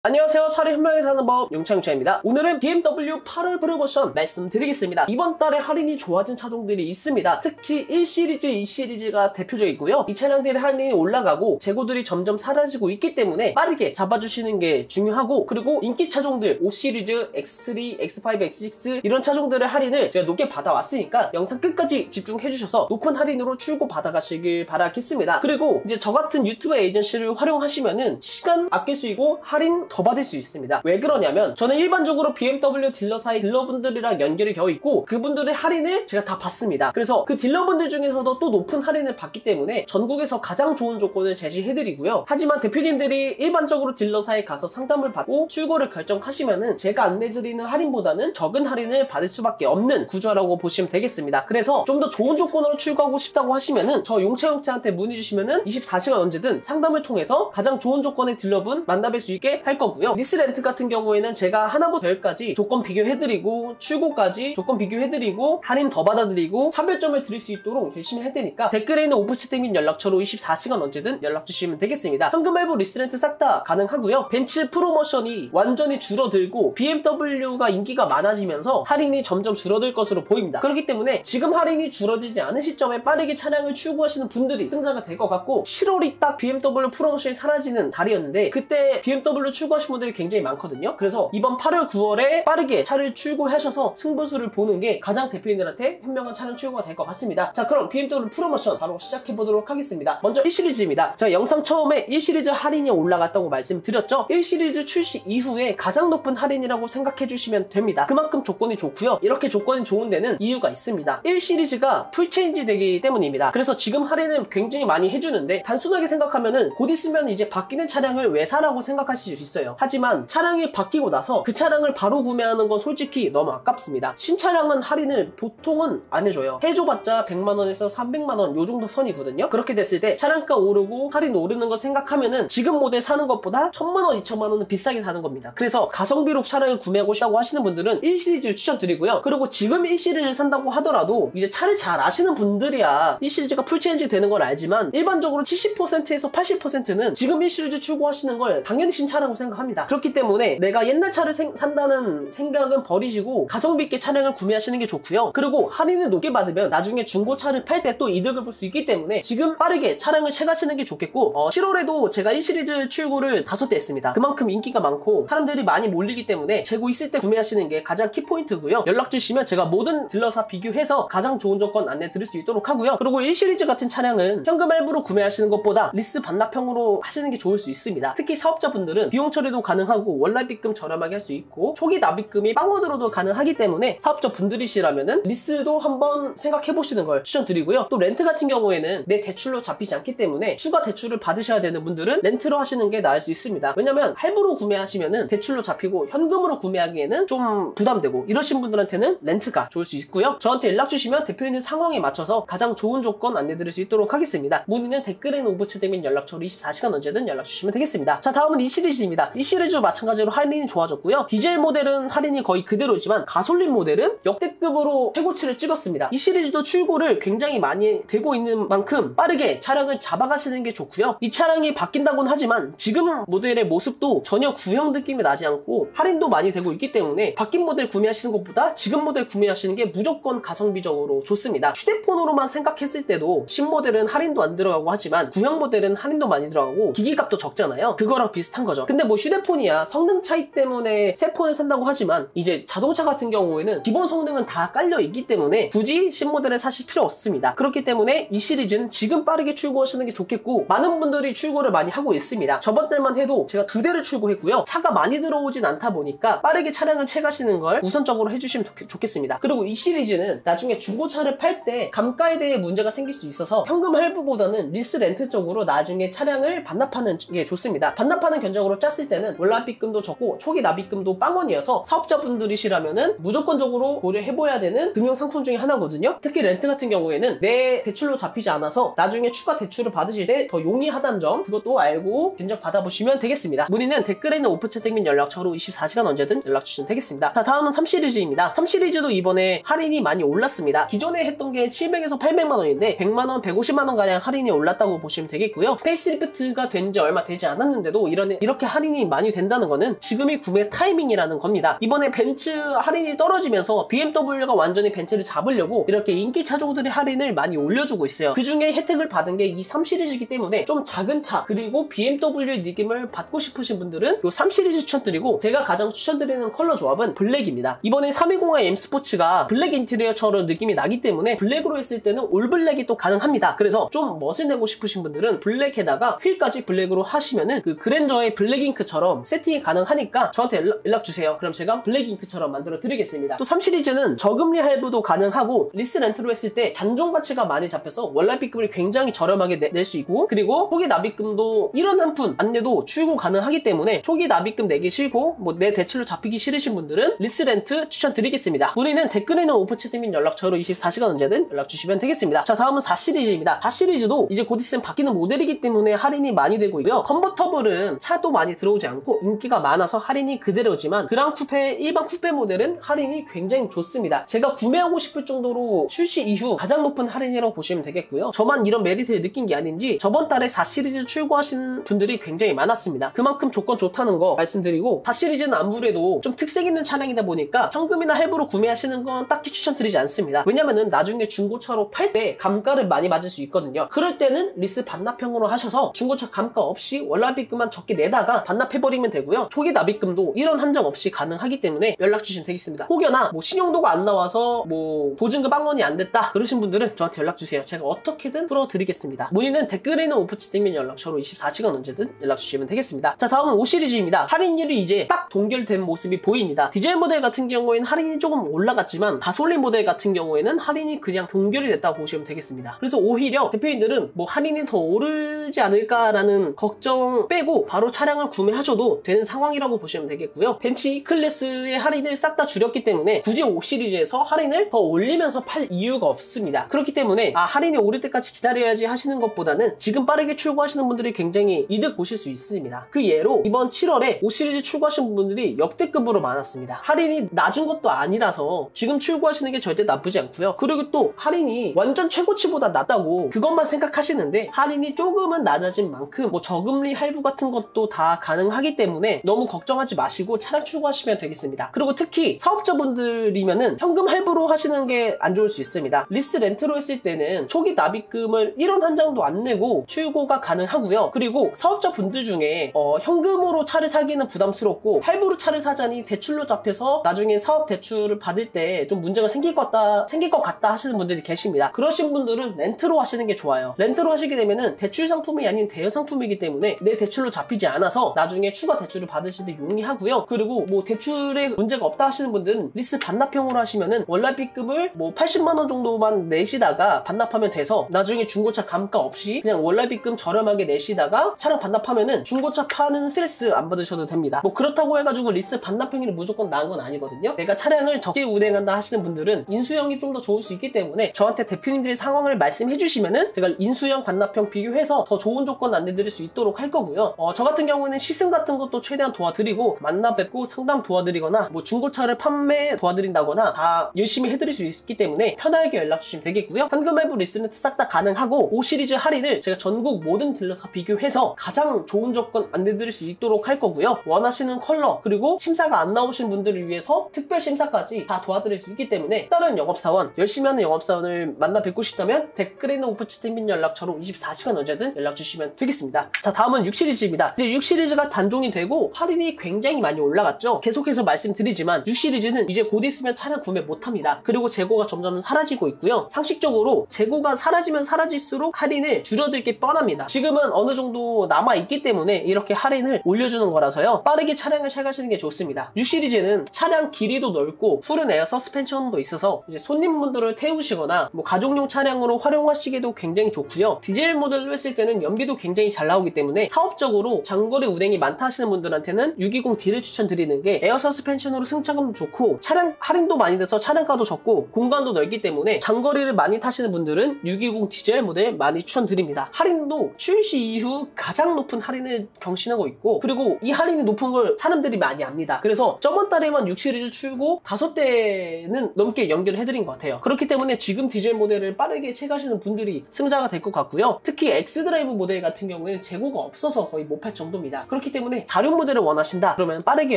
안녕하세요. 차를 현명하게 사는 법 용차용차입니다. 오늘은 BMW 8월 프로모션 말씀드리겠습니다. 이번 달에 할인이 좋아진 차종들이 있습니다. 특히 1시리즈, 2시리즈가 대표적이고요. 이 차량들의 할인이 올라가고 재고들이 점점 사라지고 있기 때문에 빠르게 잡아주시는 게 중요하고, 그리고 인기 차종들 5시리즈, X3, X5, X6 이런 차종들의 할인을 제가 높게 받아왔으니까 영상 끝까지 집중해주셔서 높은 할인으로 출고 받아가시길 바라겠습니다. 그리고 이제 저 같은 유튜브 에이전시를 활용하시면은 시간 아낄 수 있고 할인 더 받을 수 있습니다. 왜 그러냐면 저는 일반적으로 BMW 딜러사의 딜러분들이랑 연결이 되어 있고 그분들의 할인을 제가 다 받습니다. 그래서 그 딜러분들 중에서도 또 높은 할인을 받기 때문에 전국에서 가장 좋은 조건을 제시해드리고요. 하지만 대표님들이 일반적으로 딜러사에 가서 상담을 받고 출고를 결정하시면은 제가 안내드리는 할인보다는 적은 할인을 받을 수밖에 없는 구조라고 보시면 되겠습니다. 그래서 좀 더 좋은 조건으로 출고하고 싶다고 하시면은 저 용차용차한테 문의 주시면은 24시간 언제든 상담을 통해서 가장 좋은 조건의 딜러분 만나뵐 수 있게 할 거고요. 리스렌트 같은 경우에는 제가 하나부터 10까지 조건 비교해드리고 출고까지 조건 비교해드리고 할인 더 받아드리고 차별점을 드릴 수 있도록 열심히 할 테니까 댓글에 있는 오프채팅 및 연락처로 24시간 언제든 연락 주시면 되겠습니다. 현금 할부 리스렌트 싹 다 가능하고요. 벤츠 프로모션이 완전히 줄어들고 BMW가 인기가 많아지면서 할인이 점점 줄어들 것으로 보입니다. 그렇기 때문에 지금 할인이 줄어들지 않은 시점에 빠르게 차량을 출고하시는 분들이 승자가 될 것 같고, 7월이 딱 BMW 프로모션이 사라지는 달이었는데 그때 BMW 출고하신 분들이 굉장히 많거든요. 그래서 이번 8월, 9월에 빠르게 차를 출고하셔서 승부수를 보는 게 가장 대표님들한테 현명한 차량 출고가 될 것 같습니다. 자, 그럼 BMW 프로모션 바로 시작해보도록 하겠습니다. 먼저 1시리즈입니다. 제가 영상 처음에 1시리즈 할인이 올라갔다고 말씀드렸죠. 1시리즈 출시 이후에 가장 높은 할인이라고 생각해주시면 됩니다. 그만큼 조건이 좋고요. 이렇게 조건이 좋은 데는 이유가 있습니다. 1시리즈가 풀체인지 되기 때문입니다. 그래서 지금 할인을 굉장히 많이 해주는데 단순하게 생각하면은 곧 있으면 이제 바뀌는 차량을 왜 사라고 생각하실 수 있어요. 하지만 차량이 바뀌고 나서 그 차량을 바로 구매하는 건 솔직히 너무 아깝습니다. 신차량은 할인을 보통은 안 해줘요. 해줘봤자 100만원에서 300만원 요 정도 선이거든요. 그렇게 됐을 때 차량가 오르고 할인 오르는 거 생각하면은 지금 모델 사는 것보다 1000만원, 2000만원은 비싸게 사는 겁니다. 그래서 가성비로 차량을 구매하고 싶다고 하시는 분들은 1시리즈를 추천드리고요. 그리고 지금 1시리즈를 산다고 하더라도 이제 차를 잘 아시는 분들이야 1시리즈가 풀체인지 되는 걸 알지만 일반적으로 70%에서 80%는 지금 1시리즈 출고하시는 걸 당연히 신차라고 생각합니다. 그렇기 때문에 내가 옛날 차를 산다는 생각은 버리시고 가성비 있게 차량을 구매하시는 게 좋고요. 그리고 할인을 높게 받으면 나중에 중고차를 팔 때 또 이득을 볼 수 있기 때문에 지금 빠르게 차량을 채가시는 게 좋겠고, 7월에도 제가 1시리즈 출고를 5대 했습니다. 그만큼 인기가 많고 사람들이 많이 몰리기 때문에 재고 있을 때 구매하시는 게 가장 키포인트고요. 연락 주시면 제가 모든 딜러사 비교해서 가장 좋은 조건 안내 드릴 수 있도록 하고요. 그리고 1시리즈 같은 차량은 현금 할부로 구매하시는 것보다 리스 반납형으로 하시는 게 좋을 수 있습니다. 특히 사업자분들은 비용 처리도 가능하고 원납입금 저렴하게 할 수 있고 초기 납입금이 빵원으로도 가능하기 때문에 사업자분들이시라면은 리스도 한번 생각해 보시는 걸 추천드리고요. 또 렌트 같은 경우에는 내 대출로 잡히지 않기 때문에 추가 대출을 받으셔야 되는 분들은 렌트로 하시는 게 나을 수 있습니다. 왜냐면 할부로 구매하시면은 대출로 잡히고 현금으로 구매하기에는 좀 부담되고, 이러신 분들한테는 렌트가 좋을 수 있고요. 저한테 연락 주시면 대표님 상황에 맞춰서 가장 좋은 조건 안내 드릴 수 있도록 하겠습니다. 문의는 댓글에 있는 오브채팅 및 연락처로 24시간 언제든 연락 주시면 되겠습니다. 자, 다음은 2시리즈입니다. 2시리즈 마찬가지로 할인이 좋아졌고요. 디젤 모델은 할인이 거의 그대로지만 가솔린 모델은 역대급으로 최고치를 찍었습니다. 2시리즈도 출고를 굉장히 많이 되고 있는 만큼 빠르게 차량을 잡아가시는 게 좋고요. 이 차량이 바뀐다고는 하지만 지금 모델의 모습도 전혀 구형 느낌이 나지 않고 할인도 많이 되고 있기 때문에 바뀐 모델 구매하시는 것보다 지금 모델 구매하시는 게 무조건 가성비적으로 좋습니다. 휴대폰으로만 생각했을 때도 신모델은 할인도 안 들어가고 하지만 구형 모델은 할인도 많이 들어가고 기기값도 적잖아요. 그거랑 비슷한 거죠. 근데 뭐 휴대폰이야 성능 차이 때문에 새 폰을 산다고 하지만 이제 자동차 같은 경우에는 기본 성능은 다 깔려 있기 때문에 굳이 신모델을 사실 필요 없습니다. 그렇기 때문에 이 시리즈는 지금 빠르게 출고하시는 게 좋겠고, 많은 분들이 출고를 많이 하고 있습니다. 저번 달만 해도 제가 2대를 출고했고요. 차가 많이 들어오진 않다 보니까 빠르게 차량을 채가시는 걸 우선적으로 해주시면 좋겠습니다. 그리고 이 시리즈는 나중에 중고차를 팔 때 감가에 대해 문제가 생길 수 있어서 현금 할부보다는 리스 렌트 쪽으로 나중에 차량을 반납하는 게 좋습니다. 반납하는 견적으로 짰을 때는 월납입금도 적고 초기 납입금도 빵원이어서 사업자분들이시라면은 무조건적으로 고려해봐야 되는 금융상품 중에 하나거든요. 특히 렌트 같은 경우에는 내 대출로 잡히지 않아서 나중에 추가 대출을 받으실 때 더 용이하다는 점, 그것도 알고 견적 받아보시면 되겠습니다. 문의는 댓글에 있는 오프채팅 및 연락처로 24시간 언제든 연락 주시면 되겠습니다. 자, 다음은 3시리즈입니다. 3시리즈도 이번에 할인이 많이 올랐습니다. 기존에 했던 게 700에서 800만원인데 100만원, 150만원가량 할인이 올랐다고 보시면 되겠고요. 페이스리프트가 된 지 얼마 되지 않았는데도 이렇게 할인이 할인이 많이 된다는 거는 지금이 구매 타이밍이라는 겁니다. 이번에 벤츠 할인이 떨어지면서 BMW가 완전히 벤츠를 잡으려고 이렇게 인기 차종들의 할인을 많이 올려주고 있어요. 그 중에 혜택을 받은 게 이 3시리즈이기 때문에 좀 작은 차 그리고 BMW의 느낌을 받고 싶으신 분들은 이 3시리즈 추천드리고, 제가 가장 추천드리는 컬러 조합은 블랙입니다. 이번에 320i M 스포츠가 블랙 인테리어처럼 느낌이 나기 때문에 블랙으로 했을 때는 올 블랙이 또 가능합니다. 그래서 좀 멋을 내고 싶으신 분들은 블랙에다가 휠까지 블랙으로 하시면은 그 그랜저의 블랙잉크처럼 세팅이 가능하니까 저한테 연락 주세요. 그럼 제가 블랙잉크처럼 만들어 드리겠습니다. 또 3시리즈는 저금리 할부도 가능하고 리스 렌트로 했을 때 잔존 가치가 많이 잡혀서 월납비금을 굉장히 저렴하게 낼 수 있고, 그리고 초기 납입금도 1원 한 푼 안 내도 출고 가능하기 때문에 초기 납입금 내기 싫고 뭐 내 대출로 잡히기 싫으신 분들은 리스 렌트 추천드리겠습니다. 문의는 댓글에 있는 오프채팅 및 연락처로 24시간 언제든 연락 주시면 되겠습니다. 자, 다음은 4시리즈입니다. 4시리즈도 이제 곧 있으면 바뀌는 모델이기 때문에 할인이 많이 되고 있고요. 컨버터블은 차도 많이 들어오지 않고 인기가 많아서 할인이 그대로지만 그랑 쿠페, 일반 쿠페 모델은 할인이 굉장히 좋습니다. 제가 구매하고 싶을 정도로 출시 이후 가장 높은 할인이라고 보시면 되겠고요. 저만 이런 메리트를 느낀 게 아닌지 저번 달에 4시리즈 출고하신 분들이 굉장히 많았습니다. 그만큼 조건 좋다는 거 말씀드리고, 4시리즈는 아무래도 좀 특색 있는 차량이다 보니까 현금이나 할부로 구매하시는 건 딱히 추천드리지 않습니다. 왜냐면은 나중에 중고차로 팔 때 감가를 많이 맞을 수 있거든요. 그럴 때는 리스 반납형으로 하셔서 중고차 감가 없이 월납입금만 적게 내다가 반납해버리면 되고요. 초기 납입금도 이런 한정 없이 가능하기 때문에 연락 주시면 되겠습니다. 혹여나 뭐 신용도가 안 나와서 뭐 보증금 빵원이 안 됐다 그러신 분들은 저한테 연락 주세요. 제가 어떻게든 풀어드리겠습니다. 문의는 댓글에 있는 오프채팅 및 연락처로 24시간 언제든 연락 주시면 되겠습니다. 자, 다음은 5시리즈입니다. 할인율이 이제 딱 동결된 모습이 보입니다. 디젤 모델 같은 경우에는 할인이 조금 올라갔지만 가솔린 모델 같은 경우에는 할인이 그냥 동결이 됐다고 보시면 되겠습니다. 그래서 오히려 대표님들은 뭐 할인이 더 오르지 않을까라는 걱정 빼고 바로 차량을 구매하셔도 되는 상황이라고 보시면 되겠고요. 벤츠 E클래스의 할인을 싹 다 줄였기 때문에 굳이 5시리즈에서 할인을 더 올리면서 팔 이유가 없습니다. 그렇기 때문에 할인이 오를 때까지 기다려야지 하시는 것보다는 지금 빠르게 출고하시는 분들이 굉장히 이득 보실 수 있습니다. 그 예로 이번 7월에 5시리즈 출고하신 분들이 역대급으로 많았습니다. 할인이 낮은 것도 아니라서 지금 출고하시는 게 절대 나쁘지 않고요. 그리고 또 할인이 완전 최고치보다 낮다고 그것만 생각하시는데 할인이 조금은 낮아진 만큼 뭐 저금리 할부 같은 것도 다 가능하기 때문에 너무 걱정하지 마시고 차량 출고하시면 되겠습니다. 그리고 특히 사업자분들이면은 현금 할부로 하시는 게 안 좋을 수 있습니다. 리스 렌트로 했을 때는 초기 납입금을 1원 한 장도 안 내고 출고가 가능하고요. 그리고 사업자분들 중에 현금으로 차를 사기는 부담스럽고 할부로 차를 사자니 대출로 잡혀서 나중에 사업 대출을 받을 때 좀 문제가 생길 것 같다 하시는 분들이 계십니다. 그러신 분들은 렌트로 하시는 게 좋아요. 렌트로 하시게 되면은 대출 상품이 아닌 대여 상품이기 때문에 내 대출로 잡히지 않아서 나중에 추가 대출을 받으실 때 용이하고요. 그리고 뭐 대출에 문제가 없다 하시는 분들은 리스 반납형으로 하시면은 월납입금을 뭐 80만원 정도만 내시다가 반납하면 돼서 나중에 중고차 감가 없이 그냥 월납입금 저렴하게 내시다가 차량 반납하면은 중고차 파는 스트레스 안 받으셔도 됩니다. 뭐 그렇다고 해가지고 리스 반납형이 무조건 나은 건 아니거든요. 내가 차량을 적게 운행한다 하시는 분들은 인수형이 좀 더 좋을 수 있기 때문에 저한테 대표님들의 상황을 말씀해 주시면은 제가 인수형 반납형 비교해서 더 좋은 조건 안내드릴 수 있도록 할 거고요. 저 같은 경우에는 시승 같은 것도 최대한 도와드리고 만나 뵙고 상담 도와드리거나 뭐 중고차를 판매 도와드린다거나 다 열심히 해드릴 수 있기 때문에 편하게 연락 주시면 되겠고요. 현금 할부 리스는 싹 다 가능하고 5시리즈 할인을 제가 전국 모든 딜러사 비교해서 가장 좋은 조건 안내드릴 수 있도록 할 거고요. 원하시는 컬러 그리고 심사가 안 나오신 분들을 위해서 특별 심사까지 다 도와드릴 수 있기 때문에 다른 영업사원 열심히 하는 영업사원을 만나 뵙고 싶다면 댓글에 있는 오프채팅 및 연락처로 24시간 언제든 연락 주시면 되겠습니다. 자, 다음은 6시리즈입니다. 이제 6시리즈가 단종이 되고 할인이 굉장히 많이 올라갔죠. 계속해서 말씀드리지만 6시리즈는 이제 곧 있으면 차량 구매 못합니다. 그리고 재고가 점점 사라지고 있고요. 상식적으로 재고가 사라지면 사라질수록 할인을 줄여들 게 뻔합니다. 지금은 어느 정도 남아있기 때문에 이렇게 할인을 올려주는 거라서요. 빠르게 차량을 사가시는 게 좋습니다. 6시리즈는 차량 길이도 넓고 푸른 에어 서스펜션도 있어서 이제 손님분들을 태우시거나 뭐 가족용 차량으로 활용하시기에도 굉장히 좋고요. 디젤 모델로 했을 때는 연비도 굉장히 잘 나오기 때문에 사업적으로 장거리 운행이 많다 하시는 분들한테는 620D를 추천드리는 게 에어 서스펜션으로 승차감도 좋고 차량 할인도 많이 돼서 차량가도 적고 공간도 넓기 때문에 장거리를 많이 타시는 분들은 620 디젤 모델 많이 추천드립니다. 할인도 출시 이후 가장 높은 할인을 경신하고 있고 그리고 이 할인이 높은 걸 사람들이 많이 압니다. 그래서 저번 달에만 6시리즈 출고 5대는 넘게 연결을 해드린 것 같아요. 그렇기 때문에 지금 디젤 모델을 빠르게 채가시는 분들이 승자가 될 것 같고요. 특히 X드라이브 모델 같은 경우에는 재고가 없어서 거의 못 팔 정도입니다. 그렇기 때문에 46 모델을 원하신다 그러면 빠르게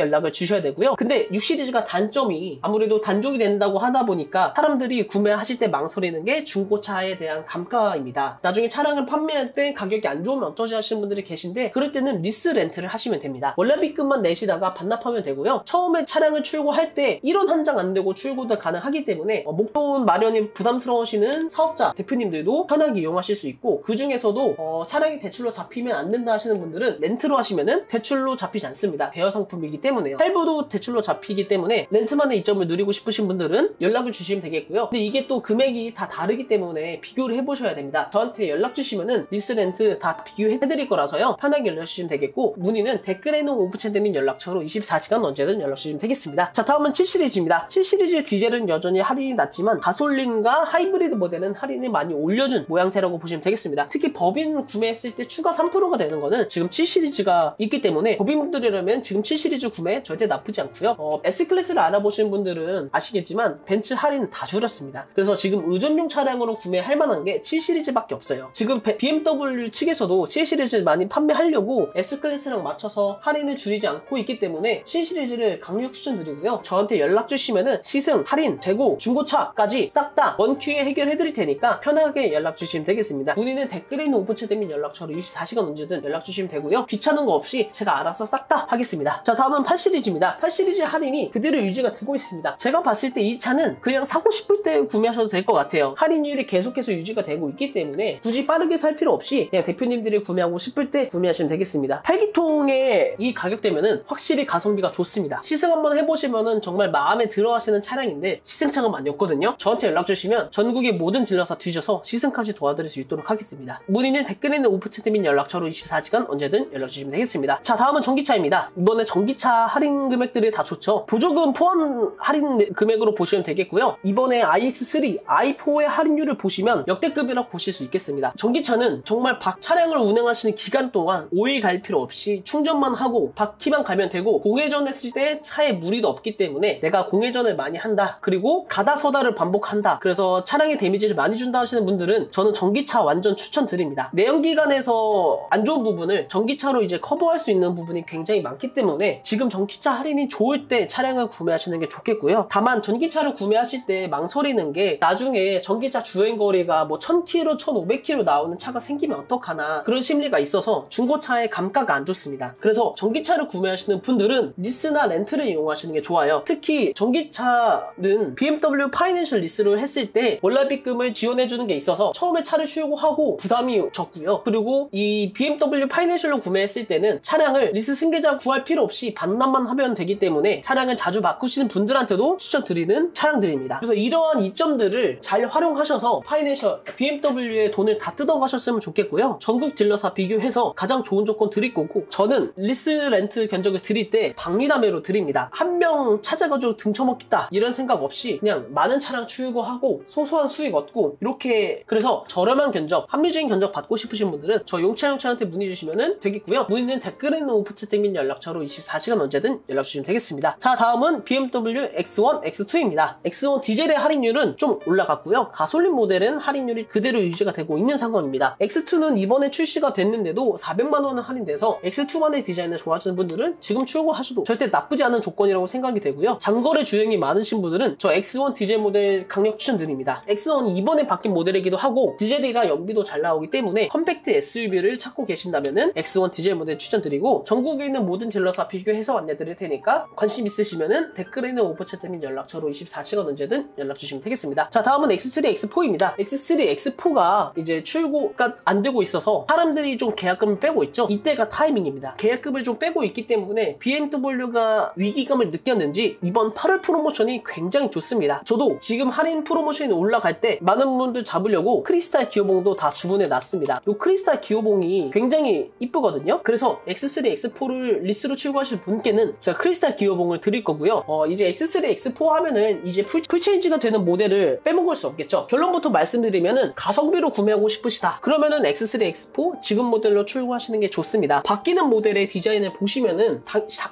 연락을 주셔야 되고요. 근데 6 시리즈가 단점이 아무래도 단종이 된다고 하다 보니까 사람들이 구매하실 때 망설이는 게 중고차에 대한 감가입니다. 나중에 차량을 판매할 때 가격이 안 좋으면 어쩌지 하시는 분들이 계신데, 그럴 때는 리스 렌트를 하시면 됩니다. 원래비급만 내시다가 반납하면 되고요. 처음에 차량을 출고할 때 1원 한 장 안 되고 출고도 가능하기 때문에 목돈 마련이 부담스러우시는 사업자 대표님들도 편하게 이용하실 수 있고, 그 중에서도 차량이 대출로 잡히면 안 된다 하시는 분들은 렌트로 하시면은 대출로 잡히지 않습니다. 대여 상품이기 때문에요. 할부도 대출로 잡히기 때문에 렌트만의 이점을 누리고 싶으신 분들은 연락을 주시면 되겠고요. 근데 이게 또 금액이 다 다르기 때문에 비교를 해보셔야 됩니다. 저한테 연락 주시면은 리스 렌트 다 비교해드릴 거라서요. 편하게 연락 주시면 되겠고, 문의는 댓글에 놓은 오프챗 된 연락처로 24시간 언제든 연락 주시면 되겠습니다. 자, 다음은 7 시리즈입니다. 7 시리즈 디젤은 여전히 할인이 낮지만 가솔린과 하이브리드 모델은 할인을 많이 올려준 모양새라고 보시면 되겠습니다. 특히 법인 구매했을 때 추가 3%가 되는 거는 지금 7 시리즈가 있기 때문에 법인분들이라면 지금 7 시리즈 구매 절대 나쁘지 않고요. S클래스를 알아보시는 분들은 아시겠지만 벤츠 할인 다 줄였습니다. 그래서 지금 의전용 차량으로 구매할 만한 게 7 시리즈밖에 없어요. 지금 BMW 측에서도 7 시리즈를 많이 판매하려고 S클래스랑 맞춰서 할인을 줄이지 않고 있기 때문에 7 시리즈를 강력 추천드리고요. 저한테 연락 주시면은 시승, 할인, 재고, 중고차까지 싹 다 원큐에 해결해 드릴 테니까 편하게 연락 주시면 되겠습니다. 문의는 댓글에 있는 오프챗 되면 연락처로 24시간 언제든 연락 주시면 되고요. 귀찮은 거 없이 제가 알아서 싹 다 하겠습니다. 자, 다음은 8 시리즈입니다. 8 시리즈 할인이 그대로 유지가 되고 있습니다. 제가 봤을 때 이 차는 그냥 사고 싶을 때 구매하셔도 될 것 같아요. 할인율이 계속해서 유지가 되고 있기 때문에 굳이 빠르게 살 필요 없이 그냥 대표님들이 구매하고 싶을 때 구매하시면 되겠습니다. 8기통의 이 가격대면은 확실히 가성비가 좋습니다. 시승 한번 해보시면은 정말 마음에 들어 하시는 차량인데 시승차가 많이 없거든요. 저한테 연락 주시면 전국의 모든 딜러사 뒤져서 시승까지 도와드릴 수 있도록 하겠습니다. 문의는 댓글에 있는 오프챗 및 연락처로 24시간 언제든 연락 주시면 되겠습니다. 자, 다음은 전기차입니다. 이번에 전기차 할인 금액들이 다 좋죠. 보조금 포함 할인 금액으로 보시면 되겠고요. 이번에 iX3, i4의 할인율을 보시면 역대급이라고 보실 수 있겠습니다. 전기차는 정말 차량을 운행하시는 기간 동안 오일 갈 필요 없이 충전만 하고 바퀴만 가면 되고, 공회전했을 때 차에 무리도 없기 때문에 내가 공회전을 많이 한다, 그리고 가다 서다를 반복한다, 그래서 차량에 데미지를 많이 준다 하시는 분들은 저는 전기차 완전 추천드립니다. 내연기관에서 안 좋은 부분을 전기차로 이제 커버할 수 있는 부분이 굉장히 많기 때문에 지금 전기차 할인이 좋을 때 차량을 구매하시는 게 좋겠고요. 다만 전기차를 구매하실 때 망설이는 게 나중에 전기차 주행거리가 뭐 1000km, 1500km 나오는 차가 생기면 어떡하나 그런 심리가 있어서 중고차의 감가가 안 좋습니다. 그래서 전기차를 구매하시는 분들은 리스나 렌트를 이용하시는 게 좋아요. 특히 전기차는 BMW 파이낸셜 리스를 했을 때 월납입금을 지원해주는 게 있어서 처음에 차를 출고하고 부담이 적고요. 그리고 이 BMW 파이낸셜로 구매했을 때는 차량을 리스 승계자 구할 필요 없이 반납만 하면 되기 때문에 차량을 자주 바꾸시는 분들한테도 추천드리는 차량들입니다. 그래서 이러한 이점들을 잘 활용하셔서 파이낸셜 BMW의 돈을 다 뜯어가셨으면 좋겠고요. 전국 딜러사 비교해서 가장 좋은 조건 드릴 거고, 저는 리스 렌트 견적을 드릴 때 박리담회로 드립니다. 한 명 찾아가지고 등쳐먹겠다 이런 생각 없이 그냥 많은 차량 출고하고 소소한 수익 얻고 이렇게, 그래서 저렴한 견적, 합리적인 견적 받고 싶으신 분들은 저 용차한테 문의 주시면 되겠고요. 문의는 댓글에 있는 오프챗 및 연락처로 24시간 언제든 연락 주시면 되겠습니다. 자, 다음은 BMW X1, X2입니다. X1 디젤의 할인율은 좀 올라갔고요. 가솔린 모델은 할인율이 그대로 유지가 되고 있는 상황입니다. X2는 이번에 출시가 됐는데도 400만원은 할인돼서 X2만의 디자인을 좋아하시는 분들은 지금 출고하셔도 절대 나쁘지 않은 조건이라고 생각이 되고요. 장거리 주행이 많으신 분들은 저 X1 디젤 모델 강력 추천드립니다. X1이 이번에 바뀐 모델이기도 하고 디젤이라 연비도 잘 나오기 때문에 컴팩트 SUV를 찾고 계신다면은 X1 디젤 모델 추천드리고, 전국에 있는 모든 딜러사 비교해서 안내드릴 테니까 관심 있으시면은 댓글에 있는 오프챗 및 연락처로 24시간 언제든 연락 주시면 되겠습니다. 자, 다음은 X3, X4입니다. X3, X4가 이제 출고가 안 되고 있어서 사람들이 좀 계약금을 빼고 있죠. 이때가 타이밍입니다. 계약금을 좀 빼고 있기 때문에 BMW가 위기감을 느꼈는지 이번 8월 프로모션이 굉장히 좋습니다. 저도 지금 할인 프로모션이 올라갈 때 많은 분들 잡으려고 크리스탈 기어봉도 다 주문해 놨습니다. 이 크리스탈 기어봉이 굉장히 이쁘거든요. 그래서 X3, X4를 리스로 출고하실 분께는 제가 크리스탈 기어봉을 드릴 거고요. 이제 X3, X4 하면은 이제 풀체인지가 되는 모델을 빼먹을 수 없겠죠. 결론부터 말씀드리면은 가성비로 구매하고 싶으시다 그러면은 X3, X4 지금 모델로 출고하시는 게 좋습니다. 바뀌는 모델의 디자인을 보시면은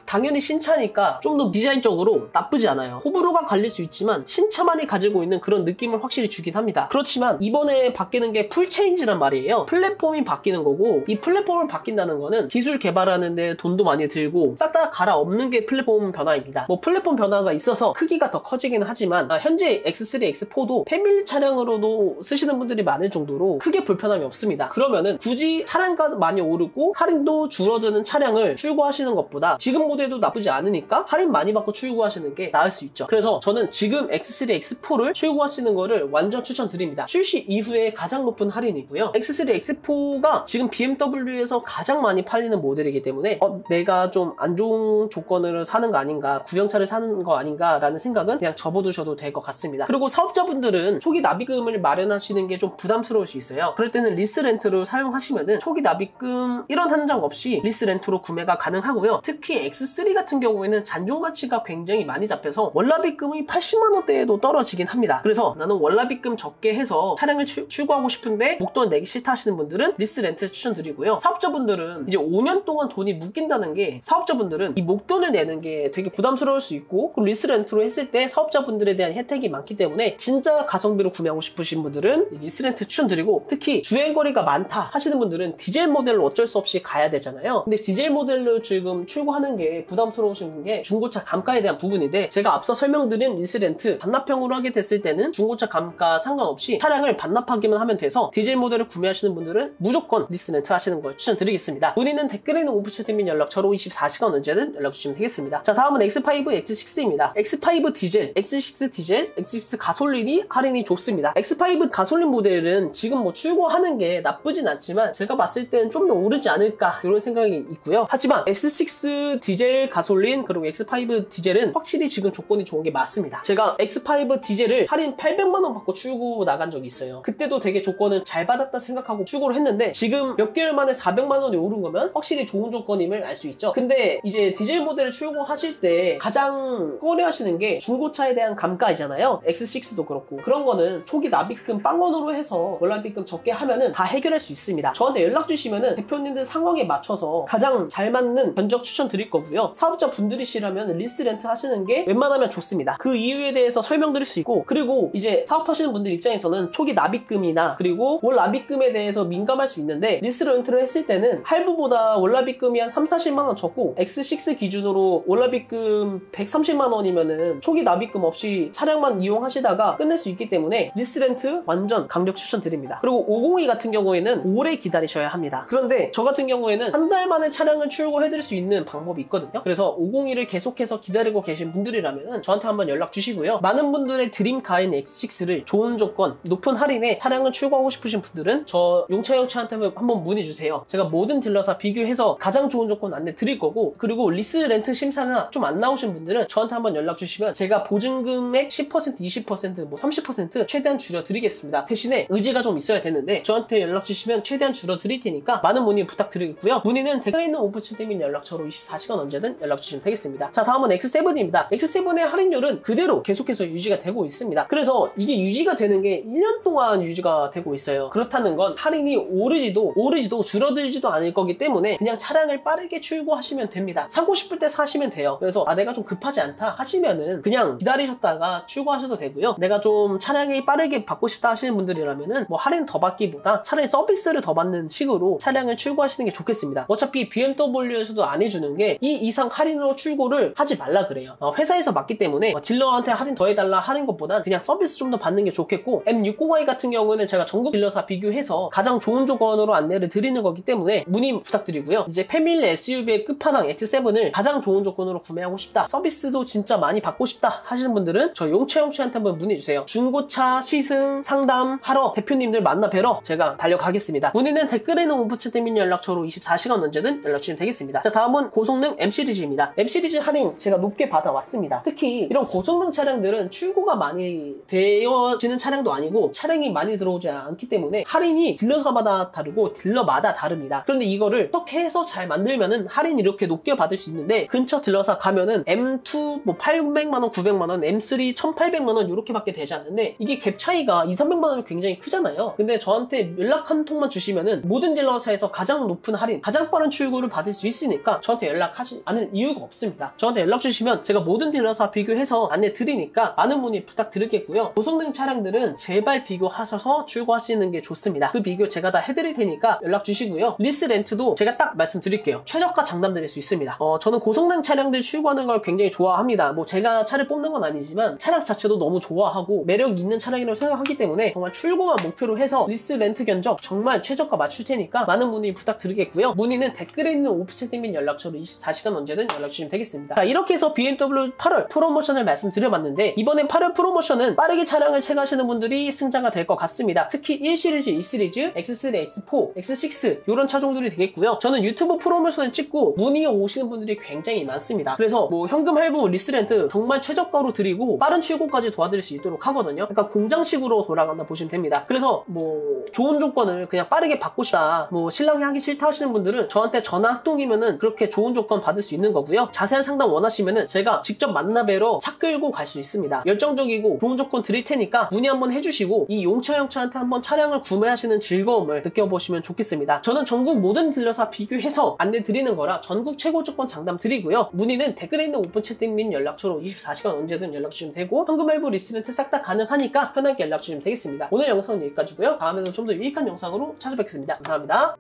당연히 신차니까 좀 더 디자인적으로 나쁘지 않아요. 호불호가 갈릴 수 있지만 신차만이 가지고 있는 그런 느낌을 확실히 주긴 합니다. 그렇지만 이번에 바뀌는 게 풀체인지란 말이에요. 플랫폼이 바뀌는 거고, 이 플랫폼을 바뀐다는 거는 기술 개발하는데 돈도 많이 들고 싹 다 갈아엎는 게 플랫폼 변화입니다. 뭐 플랫폼 변화가 있어서 크기가 더 커지긴 하지만 현재 X3, X4도 패밀리 차량으로도 쓰시는 분들이 많을 정도로 크게 불편함이 없습니다. 그러면은 굳이 차량가 많이 오르고 할인도 줄어드는 차량을 출고하시는 것보다 지금 모델도 나쁘지 않으니까 할인 많이 받고 출고하시는 게 나을 수 있죠. 그래서 저는 지금 X3, X4를 출고하시는 거를 완전 추천드립니다. 출시 이후에 가장 높은 할인이고요. X3, X4가 지금 BMW에서 가장 많이 팔리는 모델이기 때문에 내가 좀 안 좋은 조건을 사는 거 아닌가, 구형차를 사는 거 아닌가 라는 생각은 그냥 접어두셔도 될 것 같습니다. 그리고 사업자분들은 초기 납입금을 마련하시는 게 좀 부담스러울 수 있어요. 그럴 때는 리스 렌트를 사용하시면은 초기 납입금 1원 한정 없이 리스 렌트로 구매가 가능하고요. 특히 X3 같은 경우에는 잔존 가치가 굉장히 많이 잡혀서 월납입금이 80만 원대에도 떨어지긴 합니다. 그래서 나는 월납입금 적게 해서 차량을 출고하고 싶은데 목돈 내기 싫다 하시는 분들은 리스 렌트 추천드리고요. 사업자분들은 이제 5년 동안 돈이 묶인다는 게 사업자분들은 이 목돈을 내는 게 되게 부담스러울 수 있고, 그리고 리스 렌트로 했을 때 사업자분들에 대한 혜택이 많기 때문에 진짜 가성비로 구매하고 싶으신 분들은 리스 렌트 추천드리고, 특히 주행거리가 많다 하시는 분들은 디젤 모델로 어쩔 수 없이 가야 되잖아요. 근데 디젤 모델로 지금 출고하는 게 부담스러우신 게 중고차 감가에 대한 부분인데, 제가 앞서 설명드린 리스 렌트 반납형으로 하게 됐을 때는 중고차 감가 상관없이 차량을 반납하기만 하면 돼서 디젤 모델을 구매하시는 분들은 무조건 리스 렌트 하시는 걸 추천드리겠습니다. 문의는 댓글에 있는 오프채팅 및 연락처로 24시간 언제든 연락 주시면 되겠습니다. 자, 다음은 X5, X6입니다. X5 디젤, X6 디젤, X6 가솔린이 할인이 좋습니다. X5 가솔린 모델은 지금 뭐 출고하는 게 나쁘진 않지만 제가 봤을 때는 좀 더 오르지 않을까 이런 생각이 있고요. 하지만 X6 디젤 가솔린 그리고 X5 디젤은 확실히 지금 조건이 좋은 게 맞습니다. 제가 X5 디젤을 할인 800만 원 받고 출고 나간 적이 있어요. 그때도 되게 조건은 잘 받았다 생각하고 출고를 했는데 지금 몇 개월 만에 400만 원이 오른 거면 확실히 좋은 조건임을 알 수 있죠. 근데 이제 디젤 모델을 출고하실 때 가장 꺼려하시는 게 중고차에 대한 감가이잖아요. X6도 그렇고, 그런 거는 초기 납입금 빵원으로 해서 월납입금 적게 하면은 다 해결할 수 있습니다. 저한테 연락 주시면은 대표님들 상황에 맞춰서 가장 잘 맞는 견적 추천 드릴 거고요. 사업자 분들이시라면 리스 렌트 하시는 게 웬만하면 좋습니다. 그 이유에 대해서 설명드릴 수 있고, 그리고 이제 사업하시는 분들 입장에서는 초기 납입금이나 그리고 월 납입금에 대해서 민감할 수 있는데, 리스 렌트를 했을 때는 할부보다 월 납입금이 한 3-40만 원 적고 X6 기준으로 월 납입금 130만 원이면은 초기 납입금 없이 차량만 이용하시다가 끝낼 수 있기 때문에 리스 렌트 완전 강력 추천드립니다. 그리고 502 같은 경우에는 오래 기다리셔야 합니다. 그런데 저 같은 경우에는 한 달 만에 차량을 출고해드릴 수 있는 방법이 있거든요. 그래서 502를 계속해서 기다리고 계신 분들이라면 저한테 한번 연락 주시고요. 많은 분들의 드림카인 X6를 좋은 조건, 높은 할인에 차량을 출고하고 싶으신 분들은 저 용차한테 한번 문의 주세요. 제가 모든 딜러사 비교해서 가장 좋은 조건 안내 드릴 거고, 그리고 리스 렌트 심사가 좀 안 나오신 분들은 저한테 한번 연락 주시면 제가 보증금액 10%, 20%, 뭐 30% 최대한 줄여드리겠습니다. 대신에 의지가 좀 있어야 되는데 저한테 연락 주시면 최대한 줄여드릴 테니까 많은 문의 부탁드리겠고요. 문의는 댓글에 있는 오프채팅 및 연락처로 24시간 언제든 연락 주시면 되겠습니다. 자, 다음은 X7입니다. X7의 할인율은 그대로 계속해서 유지가 되고 있습니다. 그래서 이게 유지가 되는 게 1년 동안 유지가 되고 있어요. 그렇다는 건 할인이 오르지도 줄어들지도 않을 거기 때문에 그냥 차량을 빠르게 출고하시면 됩니다. 사고 싶을 때 사시면 돼요. 그래서 내가 좀 급하지 않다 하시면은 그냥 기다리셨다가 출고하셔도 되고요. 내가 좀 차량이 빠르게 받고 싶다 하시는 분들이라면은 뭐 할인 더 받기보다 차라리 서비스를 더 받는 식으로 차량을 출고하시는 게 좋겠습니다. 어차피 BMW에서도 안 해주는 게 이 이상 할인으로 출고를 하지 말라 그래요. 회사에서 맞기 때문에 딜러한테 할인 더 해달라 하는 것보단 그냥 서비스 좀 더 받는 게 좋겠고, M602 같은 경우는 제가 전국 딜러사 비교해서 가장 좋은 조건으로 안내를 드리는 거기 때문에 문의 부탁드리고요. 이제 패밀리 SUV의 끝판왕 X7을 가장 좋은 조건으로 구매하고 싶다, 서비스도 진짜 많이 받고 싶다 하시는 분들은 저 용채한테 한번 문의 주세요. 중고차 시승 상담하러 대표님들 만나 뵈러 제가 달려가겠습니다. 문의는 댓글에 있는 오프채팅 및 연락처로 24시간 언제든 연락 주시면 되겠습니다. 자, 다음은 고성능 M시리즈입니다. M시리즈 할인 제가 높게 받아왔습니다. 특히 이런 고성능 차량들은 출고가 많이 되어지는 차량도 아니고 차량이 많이 들어오지 않기 때문에 할인이 딜러사마다 다르고 딜러마다 다릅니다. 그런데 이거를 어떻게 해서 잘 만들면은 할인 이렇게 높게 받을 수 있는데, 근처 딜러사 가면은 M2 뭐 800만원, 900만원, M3 1800만원 이렇게 밖에 되지 않는데 이게 갭 차이가 200~300만원이 굉장히 크잖아요. 근데 저한테 연락 한 통만 주시면은 모든 딜러사에서 가장 높은 할인, 가장 빠른 출고를 받을 수 있으니까 저한테 연락하지 않을 이유가 없습니다. 저한테 연락 주시면 제가 모든 딜러사 비교해서 안내 드리니까 많은 문의 부탁드리겠고요. 고성능 차량들은 제발 비교하셔서 출고하시는 게 좋습니다. 그 비교 제가 다 해드릴 테니까 연락 주시고요. 리스 렌트도 제가 딱 딱 말씀드릴게요. 최저가 장담드릴 수 있습니다. 저는 고성능 차량들 출고하는 걸 굉장히 좋아합니다. 뭐 제가 차를 뽑는 건 아니지만 차량 자체도 너무 좋아하고 매력 있는 차량이라고 생각하기 때문에 정말 출고만 목표로 해서 리스 렌트 견적 정말 최저가 맞출 테니까 많은 문의 부탁드리겠고요. 문의는 댓글에 있는 오피스텔 및 연락처로 24시간 언제든 연락 주시면 되겠습니다. 자, 이렇게 해서 BMW 8월 프로모션을 말씀드려봤는데 이번엔 8월 프로모션은 빠르게 차량을 체크하시는 분들이 승자가 될 것 같습니다. 특히 1시리즈, 2시리즈, X3, X4, X6 이런 차종들이 되겠고요. 저는 유튜브 프로모션을 찍고 문의 오시는 분들이 굉장히 많습니다. 그래서 뭐 현금 할부, 리스렌트 정말 최저가로 드리고 빠른 출고까지 도와드릴 수 있도록 하거든요. 약간 공장식으로 돌아간다 보시면 됩니다. 그래서 뭐 좋은 조건을 그냥 빠르게 받고 싶다, 뭐 신랑이 하기 싫다 하시는 분들은 저한테 전화 합동이면은 그렇게 좋은 조건 받을 수 있는 거고요. 자세한 상담 원하시면은 제가 직접 만나 뵈러 차 끌고 갈 수 있습니다. 열정적이고 좋은 조건 드릴 테니까 문의 한번 해주시고 이 용차 형차한테 한번 차량을 구매하시는 즐거움을 느껴보시면 좋겠습니다. 저는 전국 모든 딜러사 비교해서 안내 드리는 거라 전국 최고 조건 장담 드리고요. 문의는 댓글에 있는 오픈 채팅 및 연락처로 24시간 언제든 연락 주시면 되고 현금 할부 리스렌트 싹 다 가능하니까 편하게 연락 주시면 되겠습니다. 오늘 영상은 여기까지고요. 다음에는 좀 더 유익한 영상으로 찾아뵙겠습니다. 감사합니다.